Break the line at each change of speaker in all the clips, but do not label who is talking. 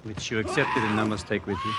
which you accepted and I must take with you.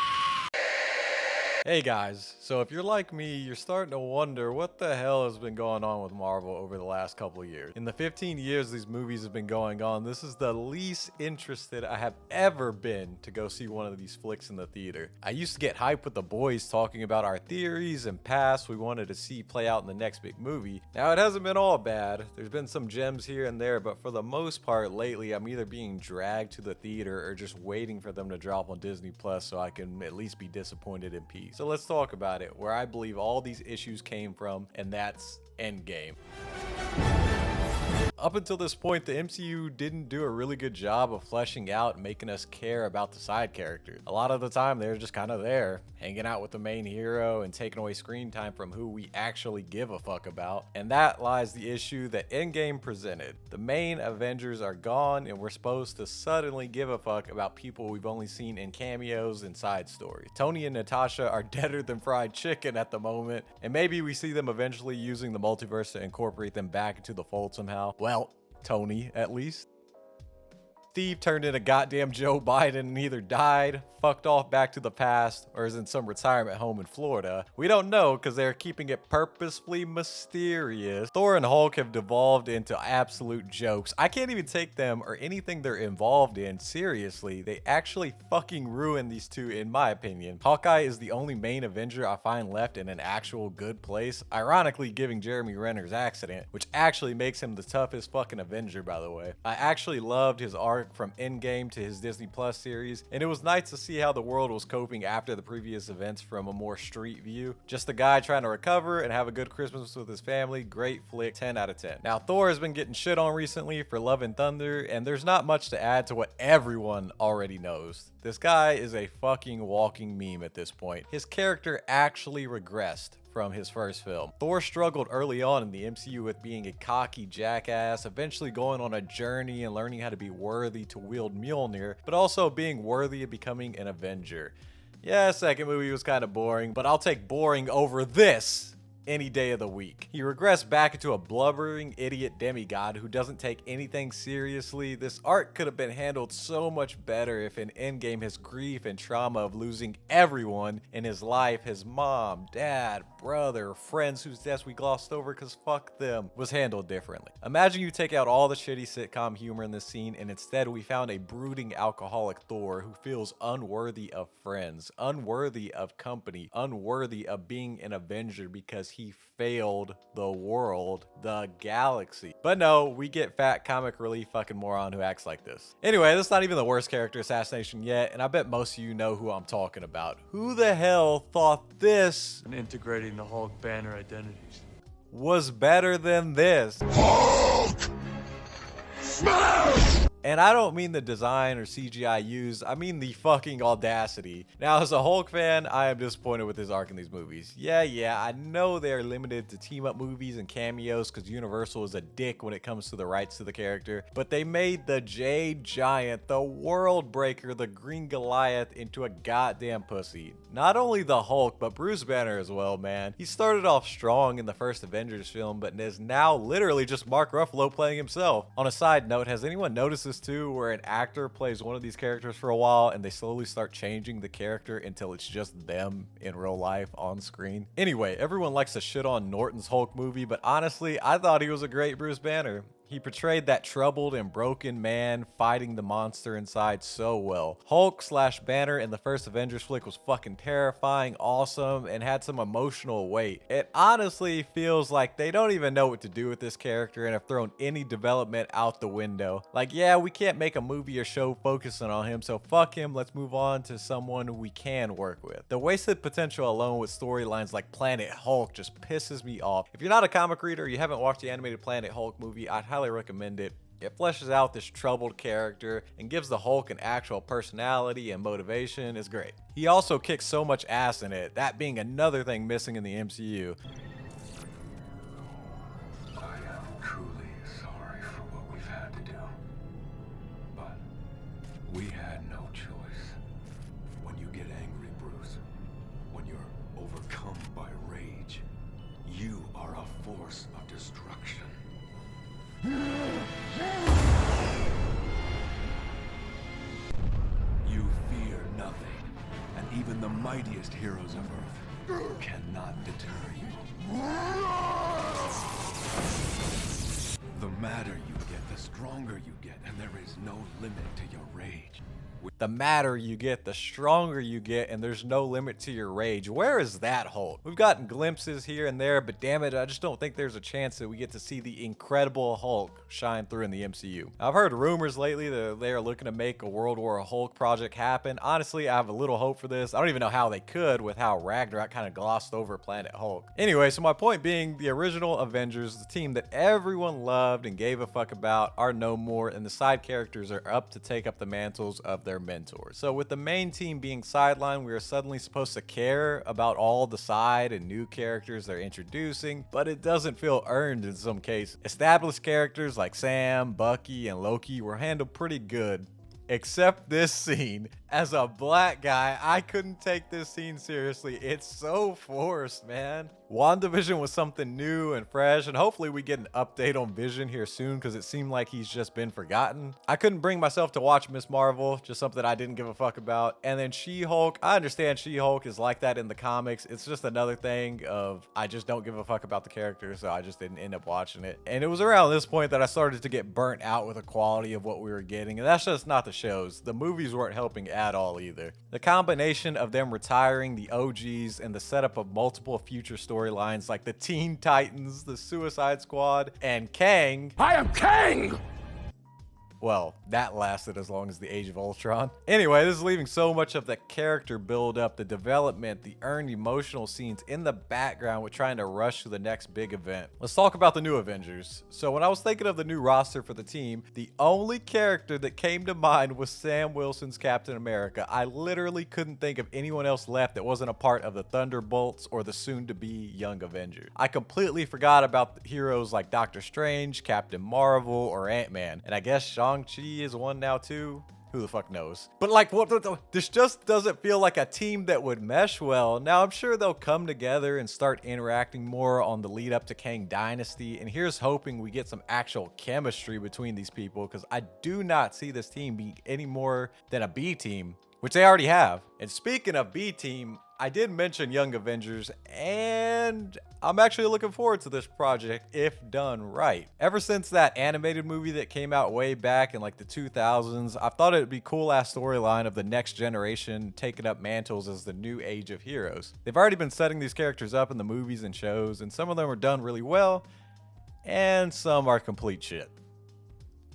Hey guys, so if you're like me, you're starting to wonder what the hell has been going on with Marvel over the last couple of years. In the 15 years these movies have been going on, this is the least interested I have ever been to go see one of these flicks in the theater. I used to get hyped with the boys talking about our theories and paths we wanted to see play out in the next big movie. Now it hasn't been all bad, there's been some gems here and there, but for the most part lately I'm either being dragged to the theater or just waiting for them to drop on Disney Plus so I can at least be disappointed in peace. So let's talk about it, where I believe all these issues came from, and that's Endgame. Up until this point, the MCU didn't do a really good job of fleshing out and making us care about the side characters. A lot of the time, they're just kind of there, hanging out with the main hero and taking away screen time from who we actually give a fuck about. And that lies the issue that Endgame presented. The main Avengers are gone, and we're supposed to suddenly give a fuck about people we've only seen in cameos and side stories. Tony and Natasha are deader than fried chicken at the moment, and maybe we see them eventually using the multiverse to incorporate them back into the fold somehow. Well, Tony, at least. Steve turned into goddamn Joe Biden and either died, fucked off back to the past, or is in some retirement home in Florida. We don't know because they're keeping it purposefully mysterious. Thor and Hulk have devolved into absolute jokes. I can't even take them or anything they're involved in seriously. They actually fucking ruin these two in my opinion. Hawkeye is the only main Avenger I find left in an actual good place, ironically giving Jeremy Renner's accident, which actually makes him the toughest fucking Avenger by the way. I actually loved his arc from Endgame to his Disney Plus series, and it was nice to see how the world was coping after the previous events from a more street view. Just a guy trying to recover and have a good Christmas with his family. Great flick, 10 out of 10. Now Thor has been getting shit on recently for Love and Thunder, and there's not much to add to what everyone already knows. This guy is a fucking walking meme at this point. His character actually regressed from his first film. Thor struggled early on in the MCU with being a cocky jackass, eventually going on a journey and learning how to be worthy to wield Mjolnir, but also being worthy of becoming an Avenger. Yeah, second movie was kind of boring, but I'll take boring over this any day of the week. He regressed back into a blubbering idiot demigod who doesn't take anything seriously. This arc could have been handled so much better if in Endgame his grief and trauma of losing everyone in his life, his mom, dad, brother, friends whose deaths we glossed over because fuck them, was handled differently. Imagine you take out all the shitty sitcom humor in this scene and instead we found a brooding alcoholic Thor who feels unworthy of friends, unworthy of company, unworthy of being an Avenger because he failed the world, the galaxy. But no, we get fat comic relief fucking moron who acts like this. Anyway, that's not even the worst character assassination yet, and I bet most of you know who I'm talking about. Who the hell thought this
and integrating the Hulk banner identities
was better than this?
Hulk! Smash!
And I don't mean the design or CGI used, I mean the fucking audacity. Now, as a Hulk fan, I am disappointed with his arc in these movies. Yeah, I know they're limited to team-up movies and cameos because Universal is a dick when it comes to the rights to the character, but they made the Jade Giant, the World Breaker, the Green Goliath into a goddamn pussy. Not only the Hulk, but Bruce Banner as well, man. He started off strong in the first Avengers film, but is now literally just Mark Ruffalo playing himself. On a side note, has anyone noticed this too, where an actor plays one of these characters for a while and they slowly start changing the character until it's just them in real life on screen? Anyway, everyone likes to shit on Norton's Hulk movie, but honestly, I thought he was a great Bruce Banner. He portrayed that troubled and broken man fighting the monster inside so well. Hulk/Banner in the first Avengers flick was fucking terrifying, awesome, and had some emotional weight. It honestly feels like they don't even know what to do with this character and have thrown any development out the window. Like, yeah, we can't make a movie or show focusing on him, so fuck him, let's move on to someone who we can work with. The wasted potential alone with storylines like Planet Hulk just pisses me off. If you're not a comic reader or you haven't watched the animated Planet Hulk movie, I'd highly recommend it. It fleshes out this troubled character and gives the Hulk an actual personality and motivation. It's great. He also kicks so much ass in it, that being another thing missing in the MCU.
I am truly sorry for what we've had to do. But we had no choice. When you get angry, Bruce, when you're overcome by rage, you are a force of destruction. You feel Even the mightiest heroes of Earth cannot deter you. The madder you get, the stronger you get, and there is no limit to your rage.
The madder you get, the stronger you get, and there's no limit to your rage. Where is that Hulk? We've gotten glimpses here and there, but damn it, I just don't think there's a chance that we get to see the Incredible Hulk shine through in the MCU. I've heard rumors lately that they are looking to make a World War Hulk project happen. Honestly, I have a little hope for this. I don't even know how they could with how Ragnarok kind of glossed over Planet Hulk. Anyway, so my point being, the original Avengers, the team that everyone loved and gave a fuck about, are no more, and the side characters are up to take up the mantles of their mentors. So with the main team being sidelined, we are suddenly supposed to care about all the side and new characters they're introducing, but it doesn't feel earned in some cases. Established characters like Sam, Bucky, and Loki were handled pretty good, except this scene. As a black guy, I couldn't take this scene seriously. It's so forced, man. WandaVision was something new and fresh, and hopefully we get an update on Vision here soon because it seemed like he's just been forgotten. I couldn't bring myself to watch Miss Marvel, just something I didn't give a fuck about. And then She-Hulk, I understand She-Hulk is like that in the comics. It's just another thing of I just don't give a fuck about the character, so I just didn't end up watching it. And it was around this point that I started to get burnt out with the quality of what we were getting, and that's just not the shows. The movies weren't helping at all either. The combination of them retiring the OGs and the setup of multiple future storylines like the Teen Titans, the Suicide Squad, and Kang.
I am Kang!
Well, that lasted as long as the Age of Ultron. Anyway, this is leaving so much of the character build up, the development, the earned emotional scenes in the background with trying to rush to the next big event. Let's talk about the new Avengers. So when I was thinking of the new roster for the team, the only character that came to mind was Sam Wilson's Captain America. I literally couldn't think of anyone else left that wasn't a part of the Thunderbolts or the soon-to-be Young Avengers. I completely forgot about heroes like Doctor Strange, Captain Marvel, or Ant-Man, and I guess Shang-Chi is one now too. Who the fuck knows? But like, this just doesn't feel like a team that would mesh well. Now, I'm sure they'll come together and start interacting more on the lead up to Kang Dynasty. And here's hoping we get some actual chemistry between these people, because I do not see this team being any more than a B team, which they already have. And speaking of B team, I did mention Young Avengers, and I'm actually looking forward to this project if done right. Ever since that animated movie that came out way back in like the 2000s, I thought it'd be cool ass storyline of the next generation taking up mantles as the new age of heroes. They've already been setting these characters up in the movies and shows, and some of them are done really well, and some are complete shit.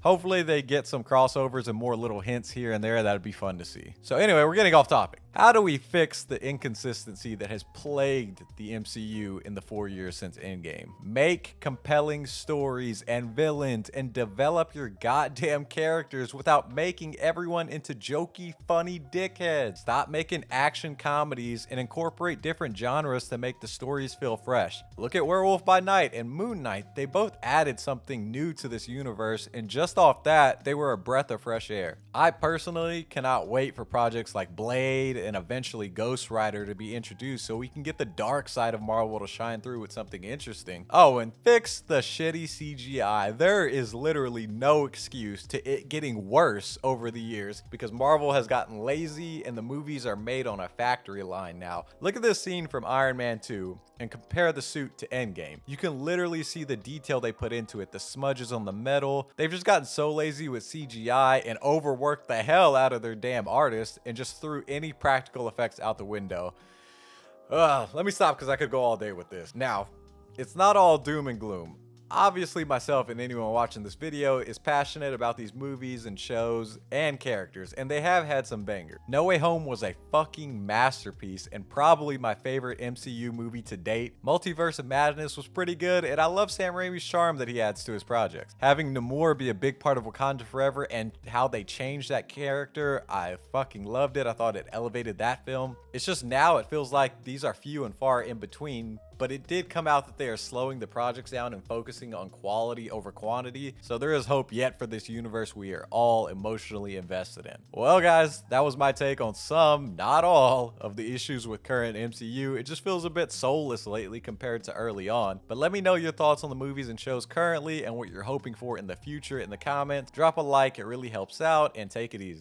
Hopefully they get some crossovers and more little hints here and there. That'd be fun to see. So anyway, we're getting off topic. How do we fix the inconsistency that has plagued the MCU in the 4 years since Endgame? Make compelling stories and villains and develop your goddamn characters without making everyone into jokey, funny dickheads. Stop making action comedies and incorporate different genres to make the stories feel fresh. Look at Werewolf by Night and Moon Knight. They both added something new to this universe, and just off that, they were a breath of fresh air. I personally cannot wait for projects like Blade and eventually Ghost Rider to be introduced so we can get the dark side of Marvel to shine through with something interesting. Oh, and fix the shitty CGI. There is literally no excuse to it getting worse over the years because Marvel has gotten lazy and the movies are made on a factory line now. Look at this scene from Iron Man 2 and compare the suit to Endgame. You can literally see the detail they put into it, the smudges on the metal. They've just gotten so lazy with CGI and overworked the hell out of their damn artists and just threw any practical effects out the window. Let me stop because I could go all day with this. Now, it's not all doom and gloom. Obviously, myself and anyone watching this video is passionate about these movies and shows and characters, and they have had some bangers. No Way Home was a fucking masterpiece and probably my favorite MCU movie to date. Multiverse of Madness was pretty good, and I love Sam Raimi's charm that he adds to his projects. Having Namor be a big part of Wakanda Forever and how they changed that character, I fucking loved it. I thought it elevated that film. It's just now it feels like these are few and far in between, but it did come out that they are slowing the projects down and focusing on quality over quantity. So there is hope yet for this universe we are all emotionally invested in. Well, guys, that was my take on some, not all, of the issues with current MCU. It just feels a bit soulless lately compared to early on. But let me know your thoughts on the movies and shows currently and what you're hoping for in the future in the comments. Drop a like, it really helps out, and take it easy.